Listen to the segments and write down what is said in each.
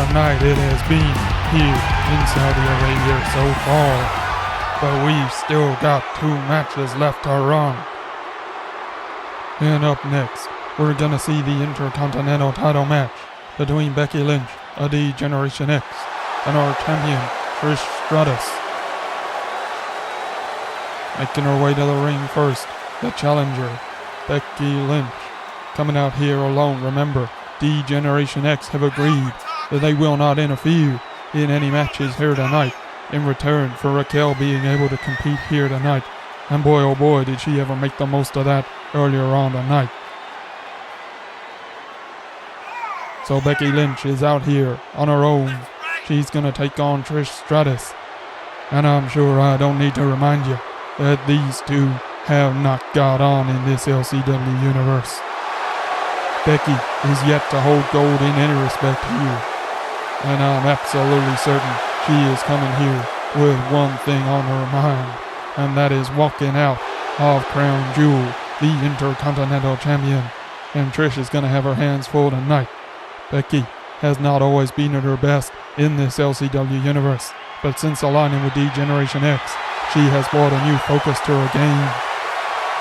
a night it has been here in Saudi Arabia so far, but we've still got 2 matches left to run. And up next, we're gonna see the Intercontinental title match between Becky Lynch, a D-Generation X, and our champion, Trish Stratus. Making her way to the ring first, the challenger, Becky Lynch. Coming out here alone, remember, D-Generation X have agreed that they will not interfere in any matches here tonight in return for Raquel being able to compete here tonight. And boy oh boy did she ever make the most of that earlier on tonight. So Becky Lynch is out here on her own. She's gonna take on Trish Stratus. And I'm sure I don't need to remind you that these two have not got on in this LCW universe. Becky is yet to hold gold in any respect here. And I'm absolutely certain she is coming here with one thing on her mind. And that is walking out of Crown Jewel, the Intercontinental Champion. And Trish is gonna have her hands full tonight. Becky has not always been at her best in this LCW universe, but since aligning with D-Generation X, she has brought a new focus to her game.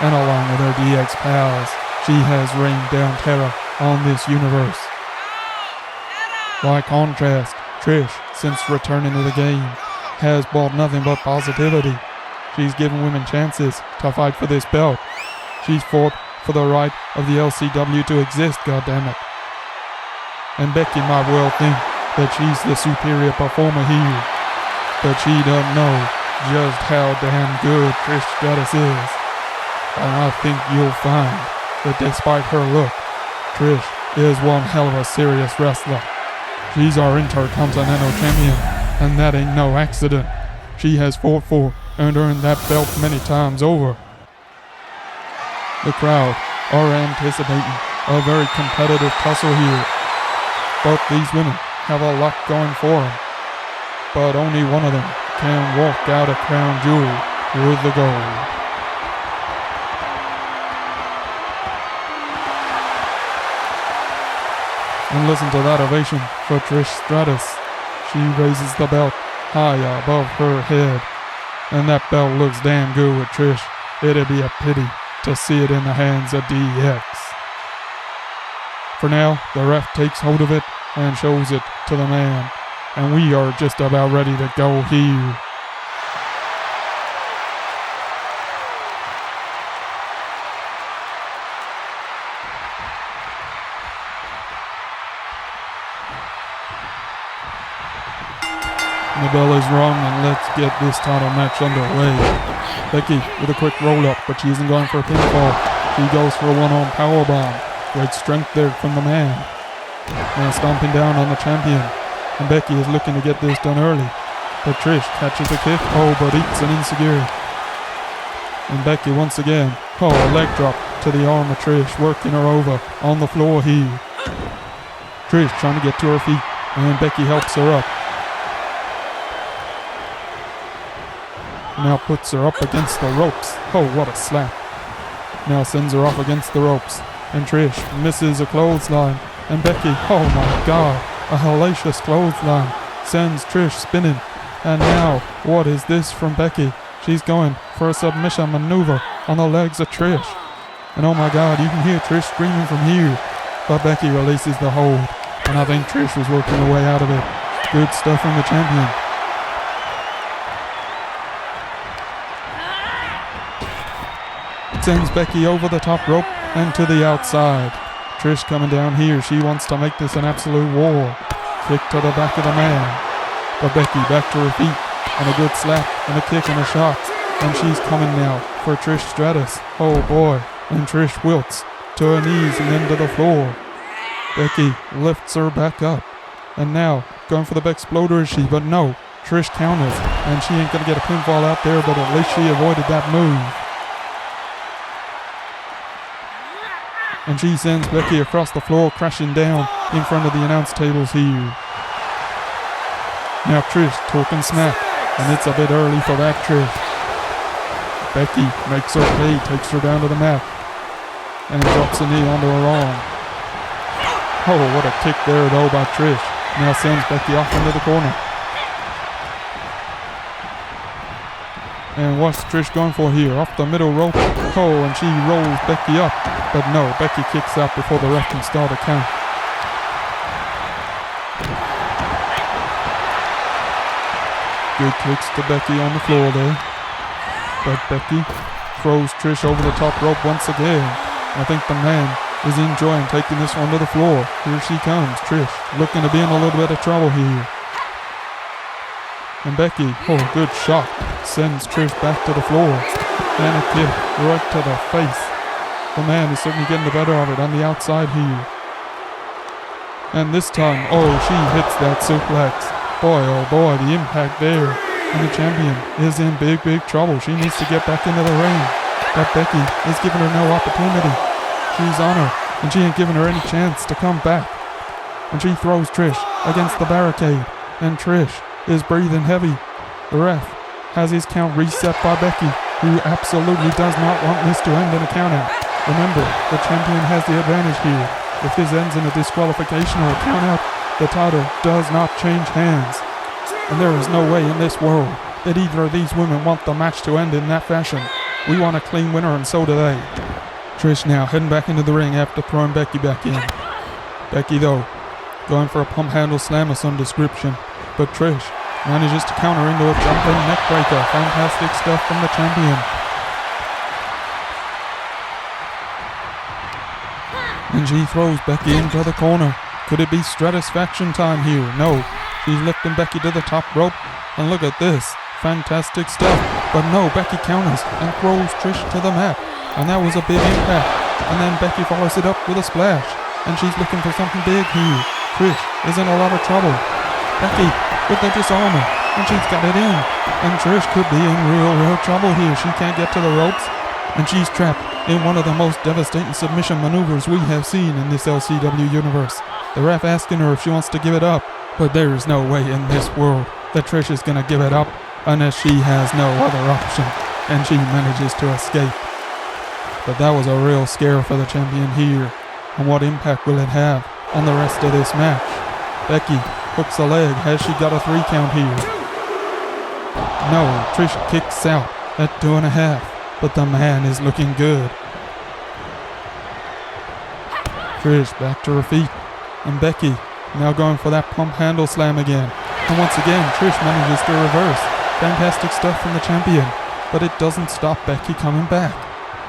And along with her DX pals, she has rained down terror on this universe. By contrast, Trish, since returning to the game, has brought nothing but positivity. She's given women chances to fight for this belt. She's fought for the right of the LCW to exist, goddammit. And Becky might well think that she's the superior performer here, but she doesn't know just how damn good Trish Stratus is. And I think you'll find that despite her look, Trish is one hell of a serious wrestler. She's our Intercontinental Champion, and that ain't no accident. She has fought for and earned that belt many times over. The crowd are anticipating a very competitive tussle here. Both these women have a lot going for them, but only one of them can walk out of Crown Jewel with the gold. And listen to that ovation for Trish Stratus. She raises the belt high above her head, and that belt looks damn good with Trish. It'd be a pity to see it in the hands of DX. For now, the ref takes hold of it and shows it to the man, and we are just about ready to go here. The bell is rung, and let's get this title match underway. Becky with a quick roll-up, but she isn't going for a pinfall. She goes for a one-arm powerbomb. Great strength there from the man. Now stomping down on the champion, and Becky is looking to get this done early. But Trish catches a kick, but eats an insecurity. And Becky once again, a leg drop to the arm of Trish, working her over on the floor here. Trish trying to get to her feet, and Becky helps her up. Now puts her up against the ropes. What a slap. Now sends her off against the ropes. And Trish misses a clothesline. And Becky, oh my god, a hellacious clothesline. Sends Trish spinning. And now, what is this from Becky? She's going for a submission maneuver on the legs of Trish. And oh my god, you can hear Trish screaming from here. But Becky releases the hold. And I think Trish was working her way out of it. Good stuff from the champion. Sends Becky over the top rope and to the outside. Trish coming down here. She wants to make this an absolute war. Kick to the back of the man. But Becky back to her feet. And a good slap and a kick and a shot. And she's coming now for Trish Stratus. Oh boy. And Trish wilts to her knees and then to the floor. Becky lifts her back up. And now going for the Bexploder is she? But no. Trish counters. And she ain't going to get a pinfall out there, but at least she avoided that move. And she sends Becky across the floor, crashing down in front of the announce tables here. Now Trish talking smack, and it's a bit early for that Trish. Becky makes her pay, takes her down to the mat, and drops a knee onto her arm. What a kick there though by Trish. Now sends Becky off into the corner. And what's Trish going for here? Off the middle rope. Oh, and she rolls Becky up. But no, Becky kicks out before the ref can start a count. Good kicks to Becky on the floor there. But Becky throws Trish over the top rope once again. I think the man is enjoying taking this one to the floor. Here she comes, Trish, looking to be in a little bit of trouble here. And Becky, oh, good shot, sends Trish back to the floor. And a kick right to the face. The man is certainly getting the better of it on the outside here. And this time, oh, she hits that suplex. Boy, oh boy, the impact there. And the champion is in big, big trouble. She needs to get back into the ring. But Becky is giving her no opportunity. She's on her, and she ain't giving her any chance to come back. And she throws Trish against the barricade. And Trish is breathing heavy. The ref has his count reset by Becky, who absolutely does not want this to end in a countout. Remember, the champion has the advantage here. If this ends in a disqualification or a countout, the title does not change hands. And there is no way in this world that either of these women want the match to end in that fashion. We want a clean winner, and so do they. Trish now heading back into the ring after throwing Becky back in. Becky, though, going for a pump handle slam of some description. But Trish manages to counter into a jumping neckbreaker. Fantastic stuff from the champion. And she throws Becky into the corner. Could it be Stratusfaction time here? No. She's lifting Becky to the top rope. And look at this. Fantastic stuff. But no, Becky counters and throws Trish to the mat. And that was a big impact. And then Becky follows it up with a splash. And she's looking for something big here. Trish is in a lot of trouble. Becky with the disarmer, and she's got it in. And Trish could be in real trouble here. She can't get to the ropes, and she's trapped in one of the most devastating submission maneuvers we have seen in this LCW universe. The ref asking her if she wants to give it up, but there is no way in this world that Trish is going to give it up unless she has no other option, and she manages to escape. But that was a real scare for the champion here, and what impact will it have on the rest of this match? Becky hooks a leg. Has she got a 3 count here? No, Trish kicks out at 2.5, but the man is looking good. Trish back to her feet, and Becky now going for that pump handle slam again. And once again, Trish manages to reverse. Fantastic stuff from the champion, but it doesn't stop Becky coming back.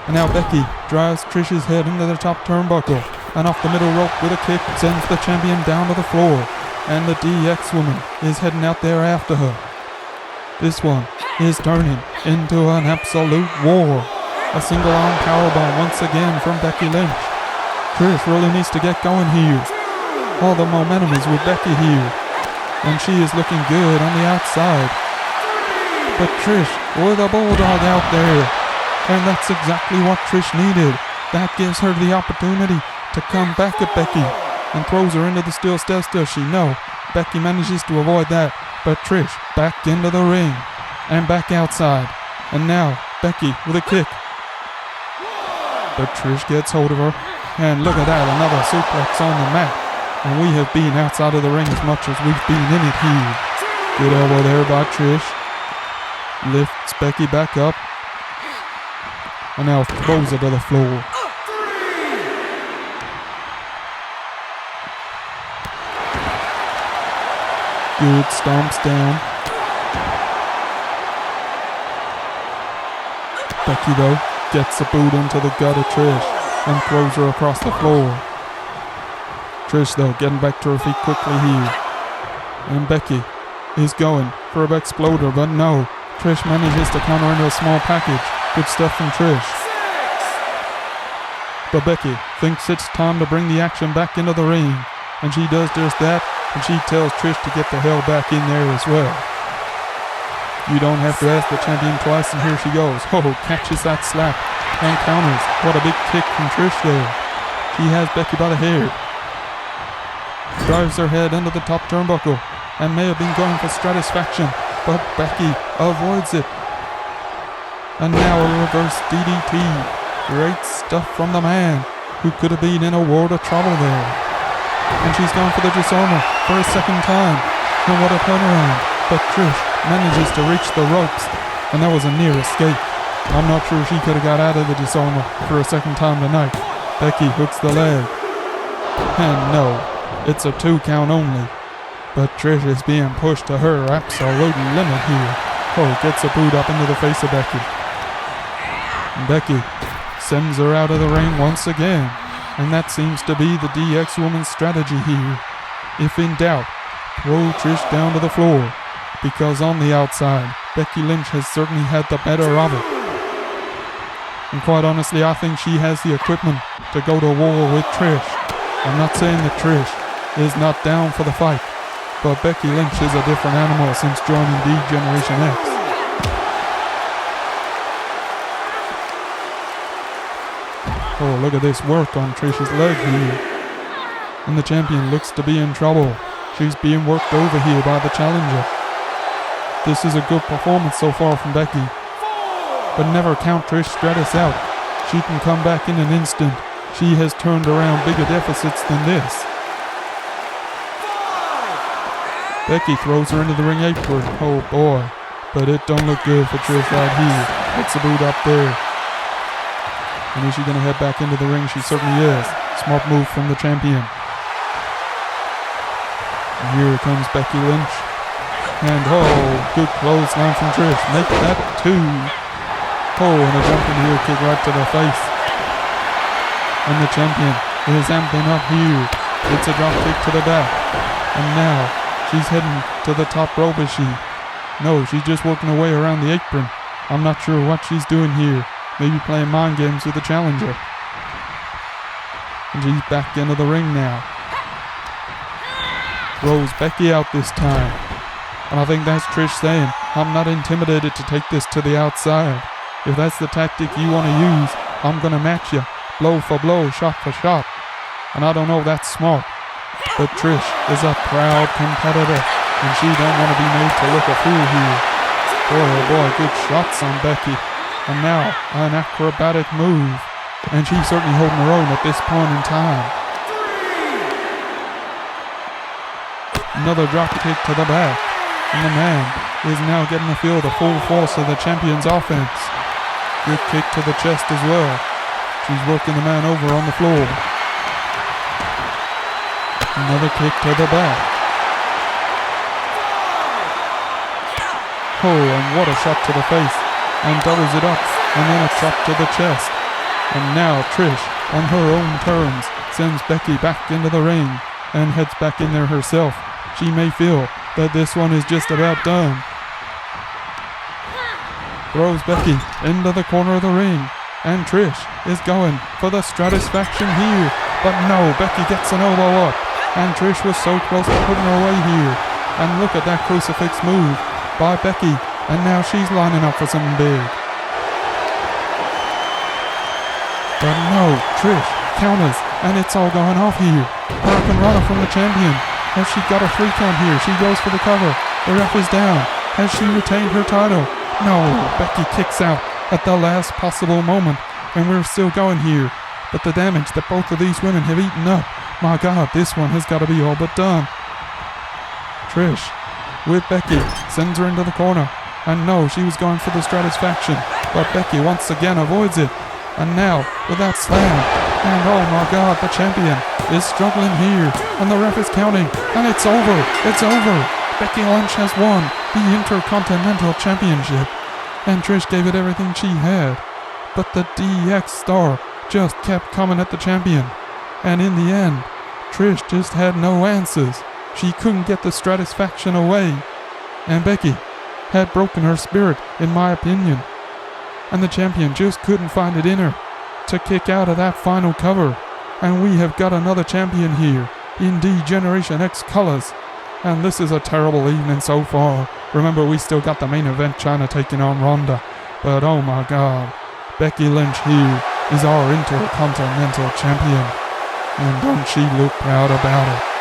And now Becky drives Trish's head into the top turnbuckle, and off the middle rope with a kick sends the champion down to the floor. And the DX woman is heading out there after her. This one is turning into an absolute war. A single arm powerbomb once again from Becky Lynch. Trish really needs to get going here. All the momentum is with Becky here. And she is looking good on the outside. But Trish with a bulldog out there. And that's exactly what Trish needed. That gives her the opportunity to come back at Becky. And throws her into the steel steps. Does she? No. Becky manages to avoid that. But Trish back into the ring. And back outside. And now Becky with a kick. But Trish gets hold of her. And look at that. Another suplex on the mat. And we have been outside of the ring as much as we've been in it here. Good elbow there by Trish. Lifts Becky back up. And now throws her to the floor. Good stomps down. Becky, though, gets a boot into the gut of Trish and throws her across the floor. Trish, though, getting back to her feet quickly here. And Becky is going for a exploder, but no. Trish manages to counter into a small package. Good stuff from Trish. But Becky thinks it's time to bring the action back into the ring. And she does just that. And she tells Trish to get the hell back in there as well. You don't have to ask the champion twice, and here she goes. Oh, catches that slap and counters. What a big kick from Trish there. She has Becky by the hair. Drives her head into the top turnbuckle and may have been going for Stratusfaction, but Becky avoids it. And now a reverse DDT. Great stuff from the man who could have been in a world of trouble there. and she's gone for the disarmer for a second time. And what a turnaround. But Trish manages to reach the ropes, and that was a near escape. I'm not sure she could have got out of the disarmer for a second time tonight. Becky hooks the leg. And no, it's a 2 count only. But Trish is being pushed to her absolute limit here. Oh, gets a boot up into the face of Becky. Becky sends her out of the ring once again. And that seems to be the DX woman's strategy here. If in doubt, throw Trish down to the floor. Because on the outside, Becky Lynch has certainly had the better of it. And quite honestly, I think she has the equipment to go to war with Trish. I'm not saying that Trish is not down for the fight, but Becky Lynch is a different animal since joining D-Generation X. Oh, look at this work on Trish's leg here. And the champion looks to be in trouble. She's being worked over here by the challenger. This is a good performance so far from Becky. But never count Trish Stratus out. She can come back in an instant. She has turned around bigger deficits than this. Becky throws her into the ring apron. Oh boy. But it don't look good for Trish right here. It's a boot up there. And is she going to head back into the ring? She certainly is. Smart move from the champion. And here comes Becky Lynch. And oh, good clothesline from Trish. Make that 2. Oh, and a jumping heel kick right to the face. And the champion is amping up here. It's a drop kick to the back. And now she's heading to the top rope, is she? No, she's just working her way around the apron. I'm not sure what she's doing here. Maybe playing mind games with the challenger. And she's back into the ring now. Throws Becky out this time. And I think that's Trish saying, I'm not intimidated to take this to the outside. If that's the tactic you want to use, I'm going to match you. Blow for blow, shot for shot. And I don't know if that's smart. But Trish is a proud competitor. And she don't want to be made to look a fool here. Boy, oh boy, good shots on Becky. And now, an acrobatic move. And she's certainly holding her own at this point in time. Another drop kick to the back. And the man is now getting to feel the full force of the champion's offense. Good kick to the chest as well. She's working the man over on the floor. Another kick to the back. Oh, and what a shot to the face. And doubles it up. And then a chop to the chest. And now Trish, on her own terms, sends Becky back into the ring and heads back in there herself. She may feel that this one is just about done. Throws Becky into the corner of the ring. And Trish is going for the Stratusfaction here. But no, Becky gets an elbow up. And Trish was so close to putting her away here. And look at that crucifix move by Becky. And now she's lining up for something big. But no, Trish counters. And it's all going off here. Hurricane Runner from the champion. Has she got a 3 count here? She goes for the cover. The ref is down. Has she retained her title? No, Becky kicks out at the last possible moment. And we're still going here. But the damage that both of these women have eaten up. My God, this one has got to be all but done. Trish, with Becky, sends her into the corner. And no, she was going for the Stratusfaction. But Becky once again avoids it. And now, with that slam. And oh my God, the champion is struggling here. And the ref is counting. And it's over. It's over. Becky Lynch has won the Intercontinental Championship. And Trish gave it everything she had. But the DX star just kept coming at the champion. And in the end, Trish just had no answers. She couldn't get the Stratusfaction away. And Becky had broken her spirit, in my opinion. And the champion just couldn't find it in her to kick out of that final cover. And we have got another champion here in D-Generation X colors. And this is a terrible evening so far. Remember, we still got the main event, China taking on Ronda. But oh my God, Becky Lynch here is our Intercontinental Champion. And don't she look proud about it?